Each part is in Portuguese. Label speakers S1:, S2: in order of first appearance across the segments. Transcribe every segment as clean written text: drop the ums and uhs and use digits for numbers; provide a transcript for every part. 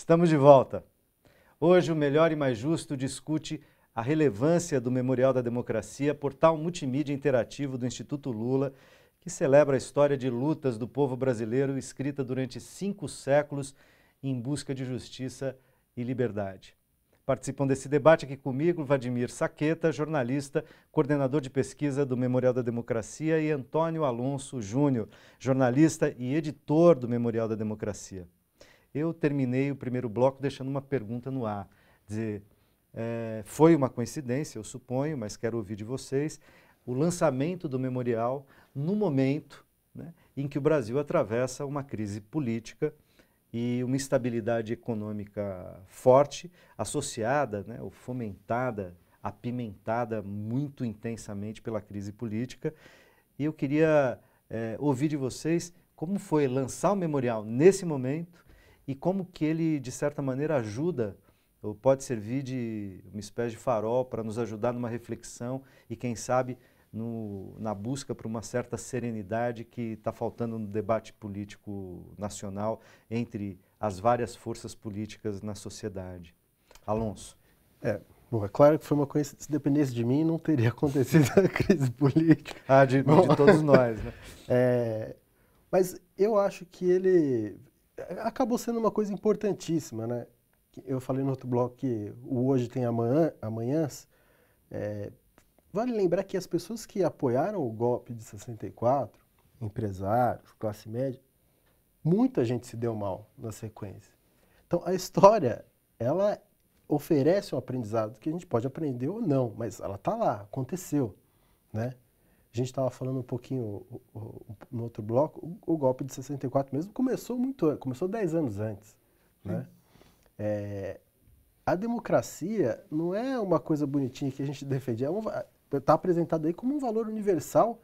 S1: Estamos de volta. Hoje o Melhor e Mais Justo discute a relevância do Memorial da Democracia, portal multimídia interativo do Instituto Lula, que celebra a história de lutas do povo brasileiro escrita durante 5 séculos em busca de justiça e liberdade. Participam desse debate aqui comigo Vladimir Saqueta, jornalista, coordenador de pesquisa do Memorial da Democracia, e Antônio Alonso Júnior, jornalista e editor do Memorial da Democracia. Eu terminei o primeiro bloco deixando uma pergunta no ar. Dizer, foi uma coincidência, eu suponho, mas quero ouvir de vocês, o lançamento do memorial no momento, né, em que o Brasil atravessa uma crise política e uma instabilidade econômica forte, associada, né, ou fomentada, apimentada muito intensamente pela crise política. E eu queria ouvir de vocês como foi lançar o memorial nesse momento e como que ele, de certa maneira, ajuda, ou pode servir de uma espécie de farol para nos ajudar numa reflexão e, quem sabe, na busca por uma certa serenidade que está faltando no debate político nacional entre as várias forças políticas na sociedade. Alonso.
S2: Bom, é claro que foi uma coincidência. Se dependesse de mim, não teria acontecido a crise política.
S1: De todos nós, né?
S2: Mas eu acho que ele acabou sendo uma coisa importantíssima, né? Eu falei no outro bloco que o hoje tem amanhãs. Vale lembrar que as pessoas que apoiaram o golpe de 64, empresários, classe média, muita gente se deu mal na sequência. Então, a história, ela oferece um aprendizado que a gente pode aprender ou não, mas ela está lá, aconteceu, né? A gente estava falando um pouquinho no outro bloco, o golpe de 64 mesmo começou 10 anos antes, né? A democracia não é uma coisa bonitinha que a gente defende, está apresentado aí como um valor universal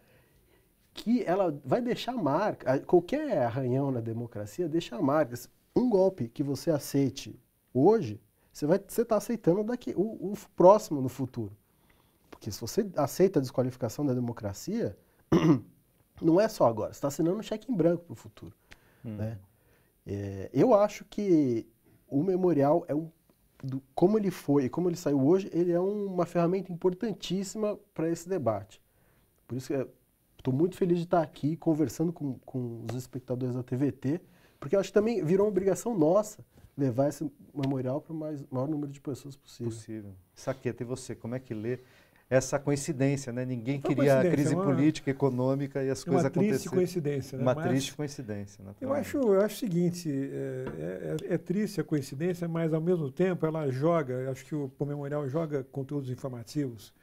S2: que ela vai deixar marca. Qualquer arranhão na democracia deixa marcas. Um golpe que você aceite hoje, você está aceitando o próximo no futuro. Porque se você aceita a desqualificação da democracia, não é só agora, você está assinando um cheque em branco para o futuro. Né? Eu acho que o memorial, como ele foi e como ele saiu hoje, ele é uma ferramenta importantíssima para esse debate. Por isso que estou muito feliz de estar aqui conversando com os espectadores da TVT, porque eu acho que também virou uma obrigação nossa levar esse memorial para o maior número de pessoas possível.
S1: Saqueta, e você, como é que lê essa coincidência, né? Ninguém queria a crise política, econômica e as coisas acontecerem.
S3: Uma triste coincidência, né?
S1: Uma triste coincidência.
S3: Eu acho o seguinte, é triste a coincidência, mas ao mesmo tempo ela acho que o memorial joga conteúdos informativos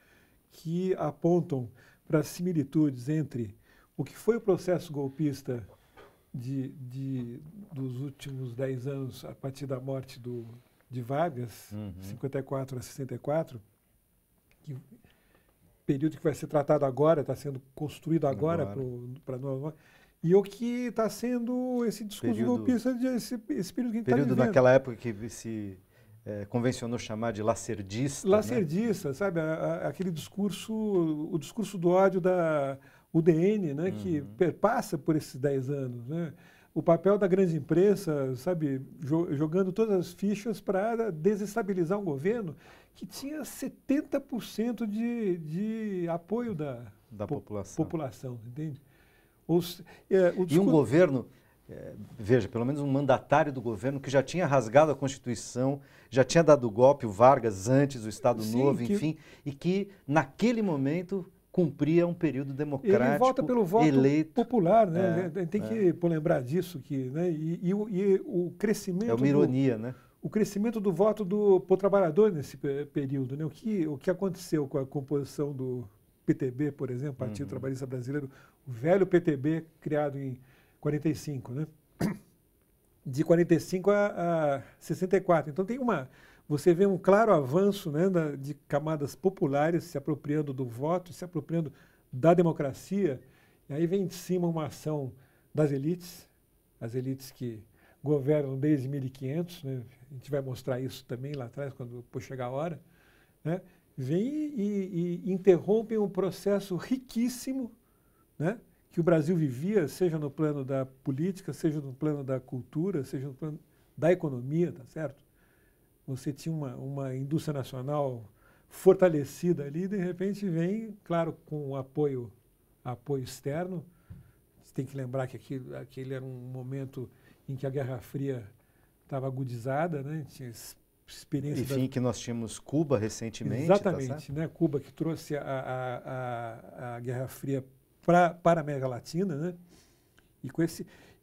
S3: que apontam para similitudes entre o que foi o processo golpista dos últimos 10 anos, a partir da morte de Vargas, 54 a 64, período que vai ser tratado agora, está sendo construído agora para nós, e o que está sendo esse discurso golpista, esse período que a gente está vivendo.
S1: Naquela época que se convencionou chamar de lacerdista.
S3: Lacerdista, né? Sabe? Aquele discurso, o discurso do ódio da UDN, né? Que perpassa por esses 10 anos, né? O papel da grande imprensa, sabe, jogando todas as fichas para desestabilizar um governo que tinha 70% de apoio da população, entende?
S1: E um governo, veja, pelo menos um mandatário do governo que já tinha rasgado a Constituição, já tinha dado golpe, o Vargas antes, o Estado Novo, enfim, e que naquele momento cumpria um período democrático,
S3: ele vota pelo voto
S1: eleito,
S3: popular, né? Tem que lembrar disso, né? E o crescimento...
S1: É uma ironia, né?
S3: O crescimento do voto do trabalhador nesse período, né? O que aconteceu com a composição do PTB, por exemplo, Partido Trabalhista Brasileiro, o velho PTB criado em 45, né? De 45 a 64. Então você vê um claro avanço, né, de camadas populares se apropriando do voto, se apropriando da democracia, e aí vem de cima uma ação das elites, as elites que governam desde 1500, né, a gente vai mostrar isso também lá atrás, quando chegar a hora, né, vem e interrompem um processo riquíssimo, né, que o Brasil vivia, seja no plano da política, seja no plano da cultura, seja no plano da economia, tá certo? Você tinha uma indústria nacional fortalecida ali, de repente vem, claro, com apoio externo. Você tem que lembrar que aquele era um momento em que a Guerra Fria estava agudizada, né? Tinha experiência.
S1: Enfim, que nós tínhamos Cuba recentemente.
S3: Exatamente,
S1: tá,
S3: né? Cuba que trouxe a Guerra Fria para a América Latina, né? E com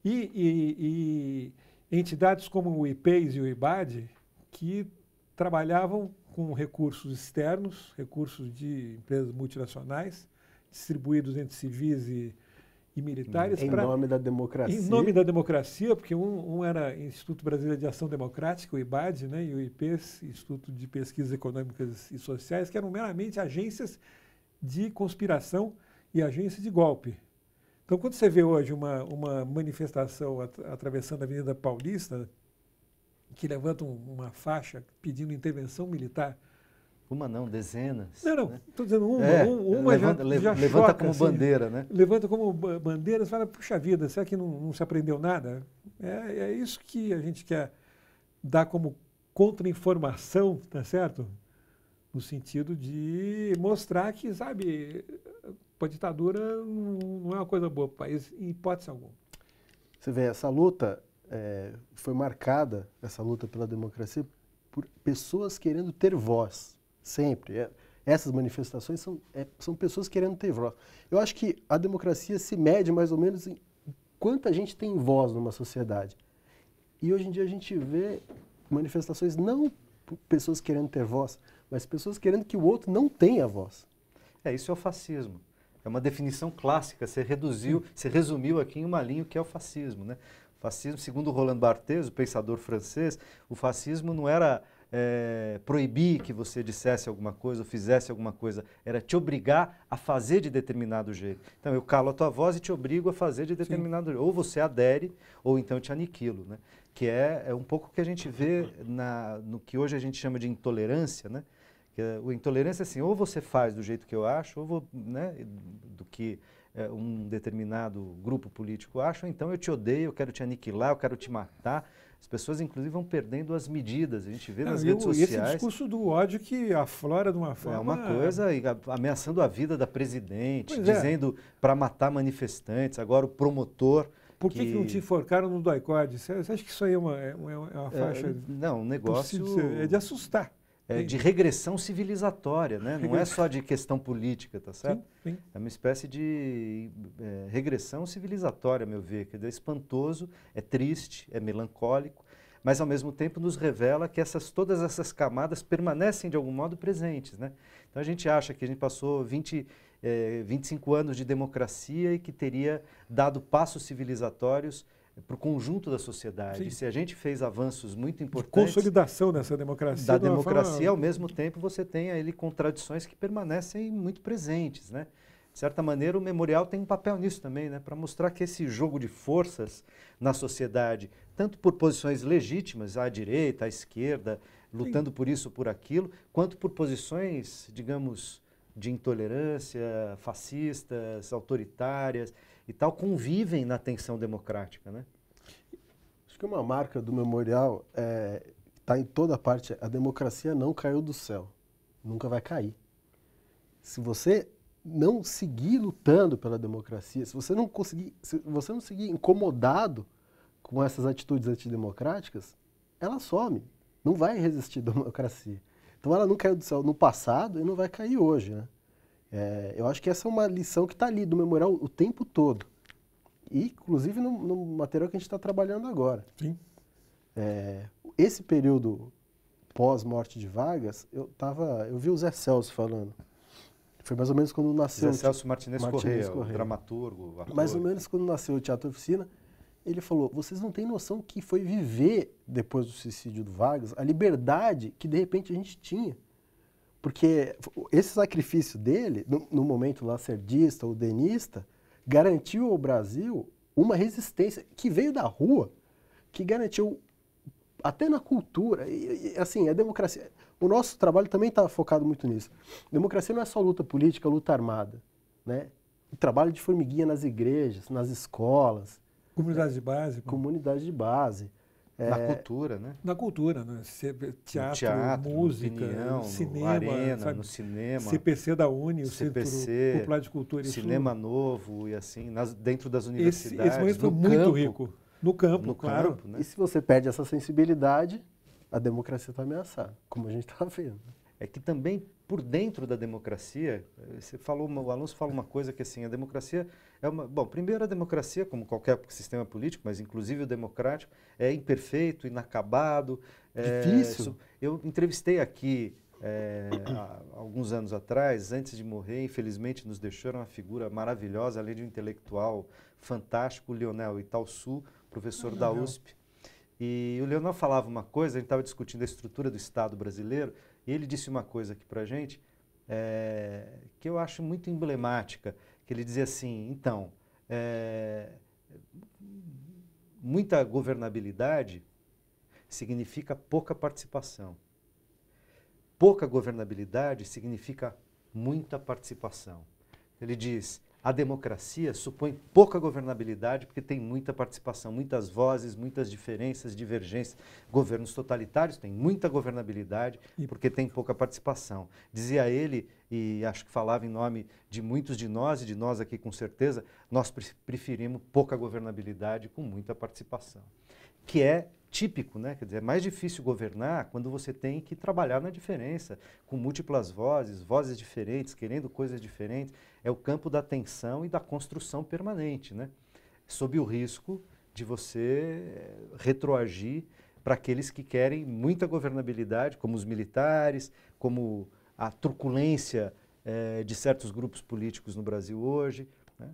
S3: e entidades como o IPES e o IBAD que trabalhavam com recursos externos, recursos de empresas multinacionais, distribuídos entre civis e militares.
S2: Em nome da democracia.
S3: Em nome da democracia, porque um era Instituto Brasileiro de Ação Democrática, o IBAD, né, e o IPES, Instituto de Pesquisas Econômicas e Sociais, que eram meramente agências de conspiração e agências de golpe. Então, quando você vê hoje uma manifestação atravessando a Avenida Paulista, que levanta uma faixa pedindo intervenção militar.
S1: Uma não, dezenas.
S3: Não, estou dizendo uma já
S1: levanta
S3: choca,
S1: como
S3: assim,
S1: bandeira, né?
S3: Levanta como bandeira, você fala, puxa vida, será que não se aprendeu nada? É isso que a gente quer dar como contra-informação, tá certo? No sentido de mostrar que, sabe, a ditadura não é uma coisa boa para o país, em hipótese alguma.
S2: Você vê, essa luta foi marcada, essa luta pela democracia, por pessoas querendo ter voz, sempre. Essas manifestações são pessoas querendo ter voz. Eu acho que a democracia se mede mais ou menos em quanta gente tem voz numa sociedade. E hoje em dia a gente vê manifestações não por pessoas querendo ter voz, mas pessoas querendo que o outro não tenha voz.
S1: Isso é o fascismo. É uma definição clássica, você resumiu aqui em uma linha o que é o fascismo, né? O fascismo, segundo Roland Barthes, o pensador francês, o fascismo não era proibir que você dissesse alguma coisa ou fizesse alguma coisa, era te obrigar a fazer de determinado jeito. Então, eu calo a tua voz e te obrigo a fazer de determinado jeito. Ou você adere, ou então te aniquilo, né? Que é um pouco o que a gente vê no que hoje a gente chama de intolerância, né? A intolerância é assim, ou você faz do jeito que eu acho, ou né, do que um determinado grupo político acha, ou então eu te odeio, eu quero te aniquilar, eu quero te matar. As pessoas, inclusive, vão perdendo as medidas. A gente vê nas redes sociais...
S3: E esse discurso do ódio que aflora de uma forma...
S1: É uma coisa, ameaçando a vida da presidente, dizendo para matar manifestantes, agora o promotor...
S3: Por que não te enforcaram no doicode? Você acha que isso aí é uma faixa...
S1: Não, um negócio...
S3: É de assustar.
S1: De regressão civilizatória, né? Não é só de questão política, tá certo?
S3: Sim, sim.
S1: É uma espécie de regressão civilizatória, a meu ver, que é espantoso, é triste, é melancólico, mas ao mesmo tempo nos revela que todas essas camadas permanecem de algum modo presentes, né? Então a gente acha que a gente passou 25 anos de democracia e que teria dado passos civilizatórios para o conjunto da sociedade.
S3: Sim.
S1: Se a gente fez avanços muito importantes...
S3: De consolidação dessa democracia.
S1: Da democracia, ao mesmo tempo, você tem aí contradições que permanecem muito presentes, né? De certa maneira, o memorial tem um papel nisso também, né? Para mostrar que esse jogo de forças na sociedade, tanto por posições legítimas, à direita, à esquerda, lutando por isso, por aquilo, quanto por posições, digamos, de intolerância, fascistas, autoritárias e tal, convivem na tensão democrática, né?
S2: Acho que uma marca do memorial está em toda parte. A democracia não caiu do céu, nunca vai cair. Se você não seguir lutando pela democracia, se você não seguir incomodado com essas atitudes antidemocráticas, ela some, não vai resistir à democracia. Então ela não caiu do céu no passado e não vai cair hoje, né? Eu acho que essa é uma lição que está ali do memorial o tempo todo. E, inclusive, no material que a gente está trabalhando agora.
S3: Sim.
S2: Esse período pós-morte de Vargas, eu vi o Zé Celso falando. Foi mais ou menos quando nasceu...
S1: Zé Celso Martinez Corrêa, o dramaturgo, ator.
S2: Mais ou menos quando nasceu o Teatro Oficina, ele falou, vocês não têm noção que foi viver, depois do suicídio do Vargas, a liberdade que, de repente, a gente tinha. Porque esse sacrifício dele, no momento lacerdista ou denista, garantiu ao Brasil uma resistência que veio da rua, que garantiu até na cultura, assim, a democracia... O nosso trabalho também está focado muito nisso. Democracia não é só luta política, luta armada, né? O trabalho de formiguinha nas igrejas, nas escolas.
S3: Comunidade de base.
S2: Comunidade de base.
S1: Na cultura, né?
S3: Na cultura, né? Teatro, música,
S1: opinião,
S3: cinema,
S1: arena,
S3: sabe?
S1: no cinema.
S3: CPC da Uni, o
S1: CPC,
S3: Centro Popular de Cultura.
S1: Cinema Novo e assim, dentro das universidades.
S3: Esse momento foi muito rico. No campo, claro.
S1: Né?
S2: E se você perde essa sensibilidade, a democracia está ameaçada, como a gente está vendo.
S1: É que também, por dentro da democracia, o Alonso fala uma coisa que assim, a democracia é uma... Bom, primeiro a democracia, como qualquer sistema político, mas inclusive o democrático, é imperfeito, inacabado.
S2: Difícil.
S1: Eu entrevistei aqui, há alguns anos atrás, antes de morrer, infelizmente nos deixou, era uma figura maravilhosa, além de um intelectual fantástico, o Lionel Italsu, professor da USP. E o Leonel falava uma coisa, a gente estava discutindo a estrutura do Estado brasileiro, e ele disse uma coisa aqui para a gente, que eu acho muito emblemática, que ele dizia assim, então, muita governabilidade significa pouca participação. Pouca governabilidade significa muita participação. Ele diz, a democracia supõe pouca governabilidade porque tem muita participação, muitas vozes, muitas diferenças, divergências. Governos totalitários têm muita governabilidade porque tem pouca participação. Dizia ele, e acho que falava em nome de muitos de nós, e de nós aqui com certeza, nós preferimos pouca governabilidade com muita participação. Que é típico, né? Quer dizer, é mais difícil governar quando você tem que trabalhar na diferença, com múltiplas vozes diferentes, querendo coisas diferentes. É o campo da tensão e da construção permanente, né? Sob o risco de você retroagir para aqueles que querem muita governabilidade, como os militares, como a truculência de certos grupos políticos no Brasil hoje, né?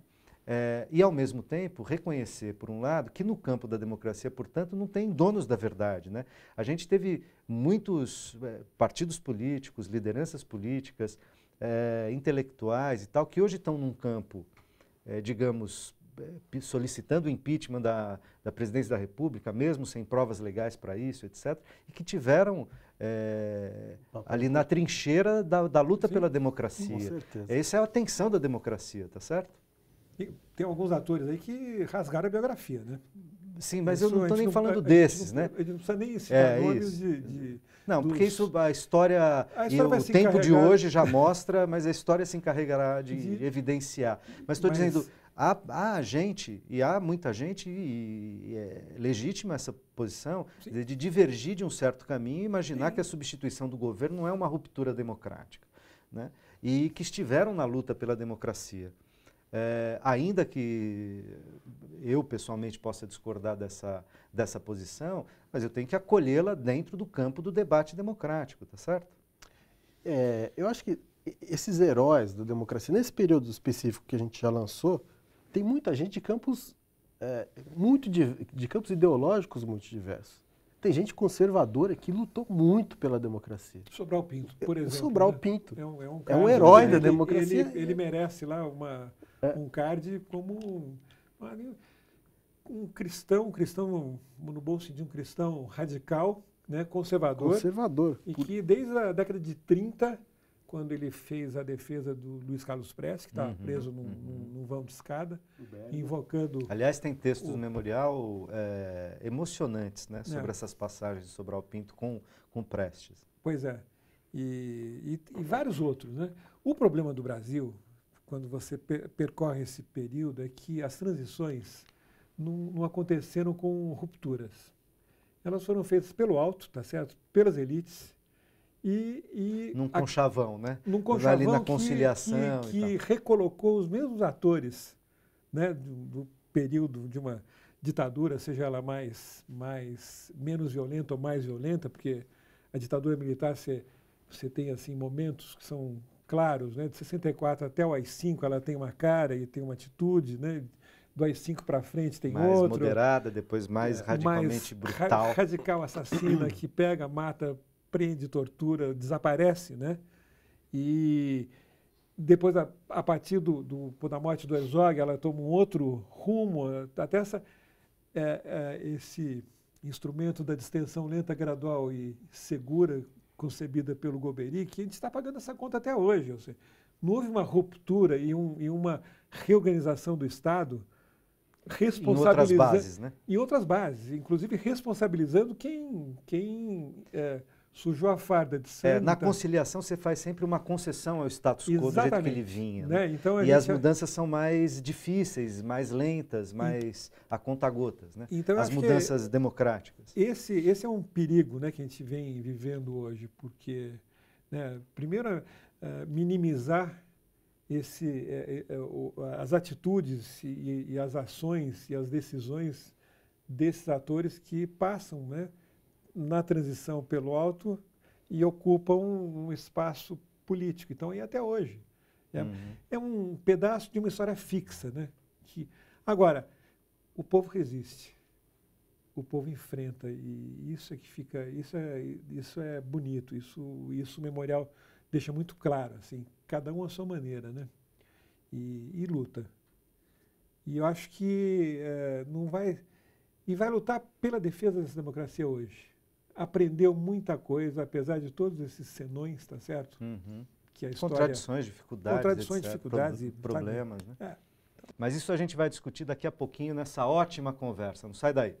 S1: E, ao mesmo tempo, reconhecer, por um lado, que no campo da democracia, portanto, não tem donos da verdade, né? A gente teve muitos partidos políticos, lideranças políticas, intelectuais e tal, que hoje estão num campo, digamos, solicitando o impeachment da presidência da República, mesmo sem provas legais para isso, etc., e que tiveram ali na trincheira da luta pela democracia.
S2: Com certeza.
S1: Essa é a tensão da democracia, tá certo?
S3: E tem alguns atores aí que rasgaram a biografia, né?
S1: Sim, mas
S3: Isso,
S1: eu não estou nem falando
S3: a
S1: desses,
S3: gente
S1: né?
S3: A gente não precisa nem citar nomes
S1: isso. Não, porque isso, a história e o
S3: vai se
S1: tempo de
S3: encarregar...
S1: hoje já mostra, mas a história se encarregará de evidenciar. Mas estou dizendo, há gente, e há muita gente, e é legítima essa posição, de divergir de um certo caminho e imaginar que a substituição do governo não é uma ruptura democrática, né? E que estiveram na luta pela democracia. Ainda que eu pessoalmente possa discordar dessa posição, mas eu tenho que acolhê-la dentro do campo do debate democrático, tá certo?
S2: Eu acho que esses heróis da democracia, nesse período específico que a gente já lançou, tem muita gente de campos, de campos ideológicos muito diversos. Tem gente conservadora que lutou muito pela democracia.
S3: Sobral Pinto, por exemplo.
S2: Sobral Pinto.
S3: É um
S2: herói da democracia.
S3: Ele merece lá um card como um cristão no bom sentido, um cristão radical, né, conservador. E que desde a década de 30, quando ele fez a defesa do Luiz Carlos Prestes, que estava preso num vão de escada, invocando...
S1: Aliás, tem textos no memorial emocionantes, né, sobre essas passagens de Sobral Pinto com Prestes.
S3: Pois é. E vários outros, né? O problema do Brasil, quando você percorre esse período, é que as transições não aconteceram com rupturas. Elas foram feitas pelo alto, tá certo? Pelas elites.
S1: Num conchavão, né?
S3: Num conchavão
S1: ali na conciliação
S3: que recolocou os mesmos atores, né, do período de uma ditadura, seja ela menos violenta ou mais violenta, porque a ditadura militar você tem assim momentos que são claros, né? De 64 até o AI-5 ela tem uma cara e tem uma atitude, né? Do AI-5 para frente tem
S1: mais
S3: outro.
S1: Mais moderada, depois mais radicalmente brutal.
S3: Radical, assassina, que pega, mata, prende, tortura, desaparece, né? E depois, a partir da morte do Herzog, ela toma um outro rumo, até esse instrumento da distensão lenta, gradual e segura, concebida pelo Golbery, que a gente está pagando essa conta até hoje. Ou seja, não houve uma ruptura e uma reorganização do Estado responsabilizando
S1: em outras bases, né?
S3: Em outras bases, inclusive responsabilizando quem sujou a farda de sangue.
S1: Na conciliação você faz sempre uma concessão ao status quo do jeito que ele vinha.
S3: Né? Então,
S1: e as mudanças são mais difíceis, mais lentas, mais a conta-gotas, né?
S3: Então,
S1: as mudanças democráticas.
S3: Esse é um perigo, né, que a gente vem vivendo hoje, porque, né, primeiro, minimizar as atitudes e as ações e as decisões desses atores que passam, né, na transição pelo alto e ocupam um espaço político. Então, e até hoje. É um pedaço de uma história fixa, né? Agora, o povo resiste. O povo enfrenta. E isso é que fica. Isso é bonito. Isso o memorial deixa muito claro, assim, cada um à sua maneira, né? E luta. E eu acho que não vai. E vai lutar pela defesa dessa democracia hoje. Aprendeu muita coisa, apesar de todos esses senões, tá certo? Que a história,
S1: contradições, dificuldades, etc,
S3: dificuldades e
S1: problemas, né? Mas isso a gente vai discutir daqui a pouquinho nessa ótima conversa. Não sai daí.